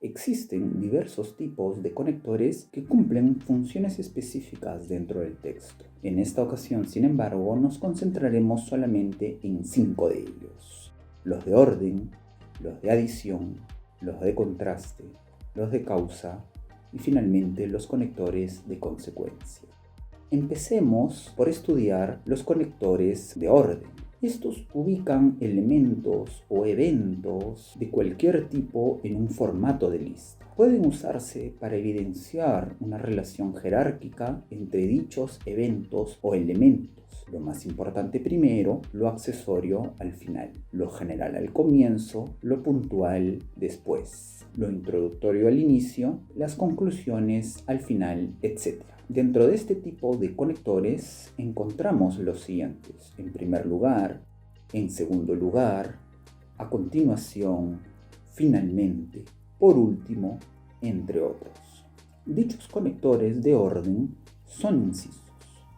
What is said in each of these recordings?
existen diversos tipos de conectores que cumplen funciones específicas dentro del texto. En esta ocasión, sin embargo, nos concentraremos solamente en 5 de ellos: los de orden, los de adición, los de contraste, los de causa y finalmente los conectores de consecuencia. Empecemos por estudiar los conectores de orden. Estos ubican elementos o eventos de cualquier tipo en un formato de lista. Pueden usarse para evidenciar una relación jerárquica entre dichos eventos o elementos. Lo más importante primero, lo accesorio al final, lo general al comienzo, lo puntual después, lo introductorio al inicio, las conclusiones al final, etc. Dentro de este tipo de conectores encontramos los siguientes: en primer lugar, en segundo lugar, a continuación, finalmente, por último, entre otros. Dichos conectores de orden son incisos,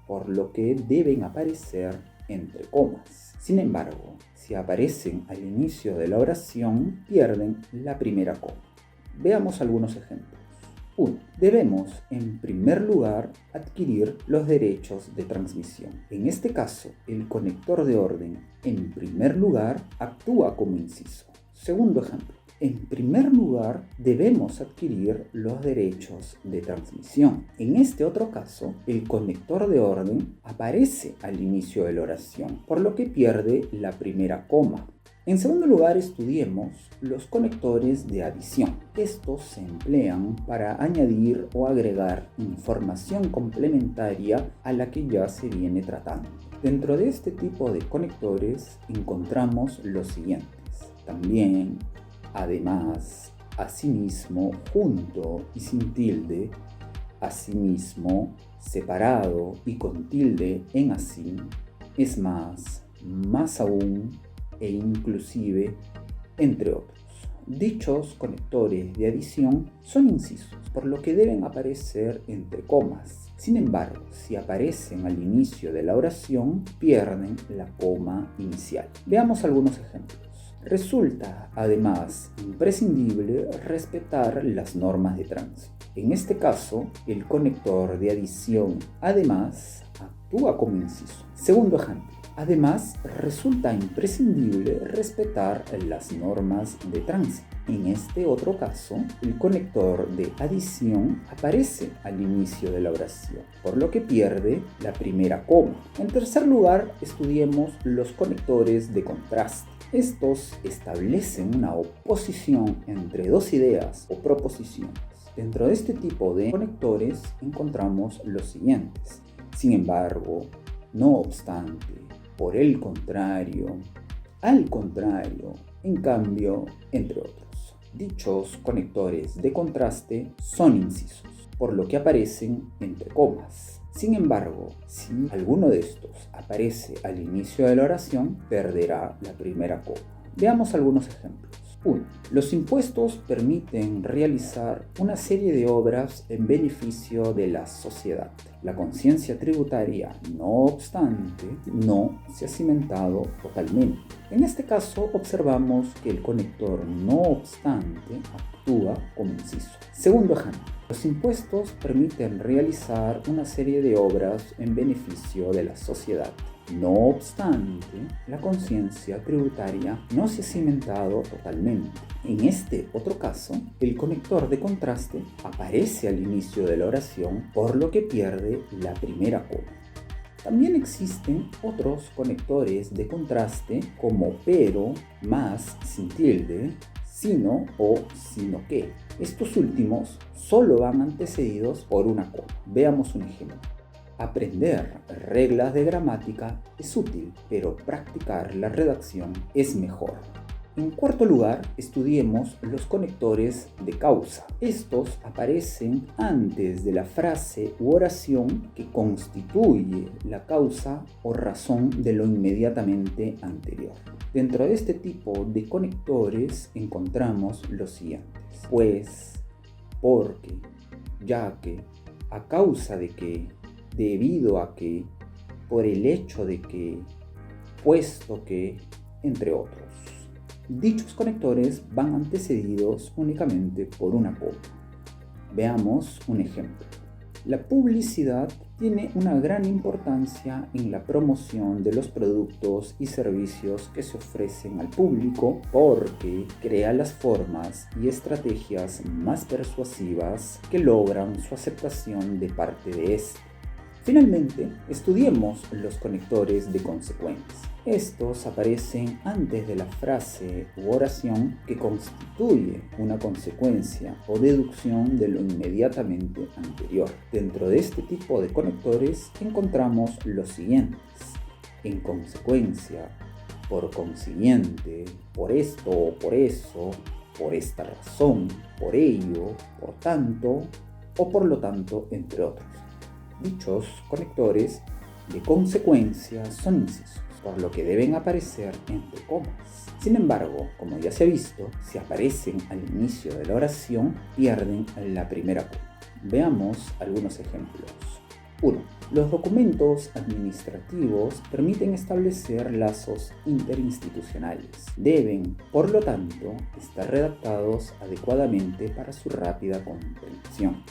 por lo que deben aparecer entre comas. Sin embargo, si aparecen al inicio de la oración, pierden la primera coma. Veamos algunos ejemplos. 1. Debemos, en primer lugar, adquirir los derechos de transmisión. En este caso, el conector de orden, en primer lugar, actúa como inciso. Segundo ejemplo. En primer lugar, debemos adquirir los derechos de transmisión. En este otro caso, el conector de orden aparece al inicio de la oración, por lo que pierde la primera coma. En segundo lugar, estudiemos los conectores de adición. Estos se emplean para añadir o agregar información complementaria a la que ya se viene tratando. Dentro de este tipo de conectores encontramos los siguientes: también, además, asimismo, junto y sin tilde, asimismo, separado y con tilde en así, es más aún e inclusive, entre otros. Dichos conectores de adición son incisos, por lo que deben aparecer entre comas. Sin embargo, si aparecen al inicio de la oración, pierden la coma inicial. Veamos algunos ejemplos. Resulta, además, imprescindible respetar las normas de tránsito. En este caso, el conector de adición, además, actúa como inciso. Segundo ejemplo. Además, resulta imprescindible respetar las normas de tránsito. En este otro caso, el conector de adición aparece al inicio de la oración, por lo que pierde la primera coma. En tercer lugar, estudiemos los conectores de contraste. Estos establecen una oposición entre dos ideas o proposiciones. Dentro de este tipo de conectores encontramos los siguientes: sin embargo, no obstante, por el contrario, al contrario, en cambio, entre otros. Dichos conectores de contraste son incisos, por lo que aparecen entre comas. Sin embargo, si alguno de estos aparece al inicio de la oración, perderá la primera coma. Veamos algunos ejemplos. 1. Los impuestos permiten realizar una serie de obras en beneficio de la sociedad. La conciencia tributaria, no obstante, no se ha cimentado totalmente. En este caso, observamos que el conector no obstante actúa como inciso. Segundo ejemplo. Los impuestos permiten realizar una serie de obras en beneficio de la sociedad. No obstante, la conciencia tributaria no se ha cimentado totalmente. En este otro caso, el conector de contraste aparece al inicio de la oración, por lo que pierde la primera coma. También existen otros conectores de contraste como pero, más, sin tilde, sino o sino que. Estos últimos solo van antecedidos por una coma. Veamos un ejemplo. Aprender reglas de gramática es útil, pero practicar la redacción es mejor. En cuarto lugar, estudiemos los conectores de causa. Estos aparecen antes de la frase u oración que constituye la causa o razón de lo inmediatamente anterior. Dentro de este tipo de conectores encontramos los siguientes: pues, porque, ya que, a causa de que, debido a que, por el hecho de que, puesto que, entre otros. Dichos conectores van antecedidos únicamente por una coma. Veamos un ejemplo. La publicidad tiene una gran importancia en la promoción de los productos y servicios que se ofrecen al público porque crea las formas y estrategias más persuasivas que logran su aceptación de parte de éste. Finalmente, estudiemos los conectores de consecuencia. Estos aparecen antes de la frase u oración que constituye una consecuencia o deducción de lo inmediatamente anterior. Dentro de este tipo de conectores encontramos los siguientes: en consecuencia, por consiguiente, por esto o por eso, por esta razón, por ello, por tanto o por lo tanto, entre otros. Dichos conectores de consecuencia son incisos, por lo que deben aparecer entre comas. Sin embargo, como ya se ha visto, si aparecen al inicio de la oración, pierden la primera coma. Veamos algunos ejemplos. 1. Los documentos administrativos permiten establecer lazos interinstitucionales. Deben, por lo tanto, estar redactados adecuadamente para su rápida comprensión.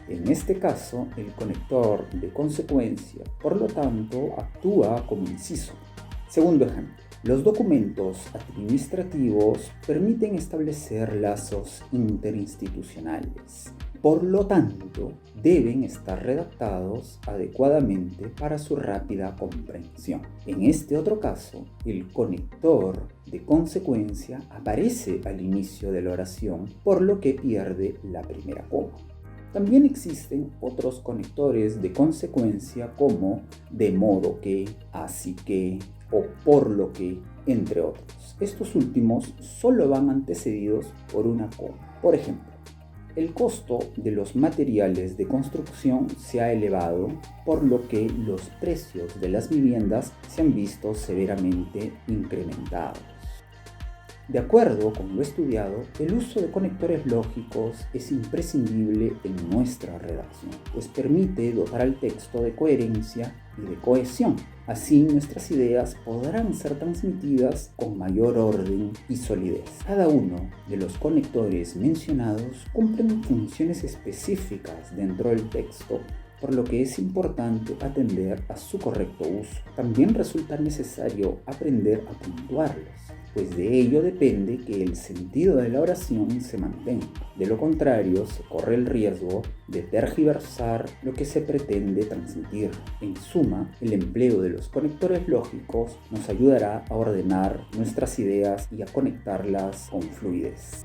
En este caso, el conector de consecuencia, por lo tanto, actúa como inciso. Segundo ejemplo. Los documentos administrativos permiten establecer lazos interinstitucionales. Por lo tanto, deben estar redactados adecuadamente para su rápida comprensión. En este otro caso, el conector de consecuencia aparece al inicio de la oración, por lo que pierde la primera coma. También existen otros conectores de consecuencia como de modo que, así que o por lo que, entre otros. Estos últimos solo van antecedidos por una coma. Por ejemplo, el costo de los materiales de construcción se ha elevado, por lo que los precios de las viviendas se han visto severamente incrementados. De acuerdo con lo estudiado, el uso de conectores lógicos es imprescindible en nuestra redacción, pues permite dotar al texto de coherencia y de cohesión. Así nuestras ideas podrán ser transmitidas con mayor orden y solidez. Cada uno de los conectores mencionados cumplen funciones específicas dentro del texto, por lo que es importante atender a su correcto uso. También resulta necesario aprender a puntuarlos, pues de ello depende que el sentido de la oración se mantenga. De lo contrario, se corre el riesgo de tergiversar lo que se pretende transmitir. En suma, el empleo de los conectores lógicos nos ayudará a ordenar nuestras ideas y a conectarlas con fluidez.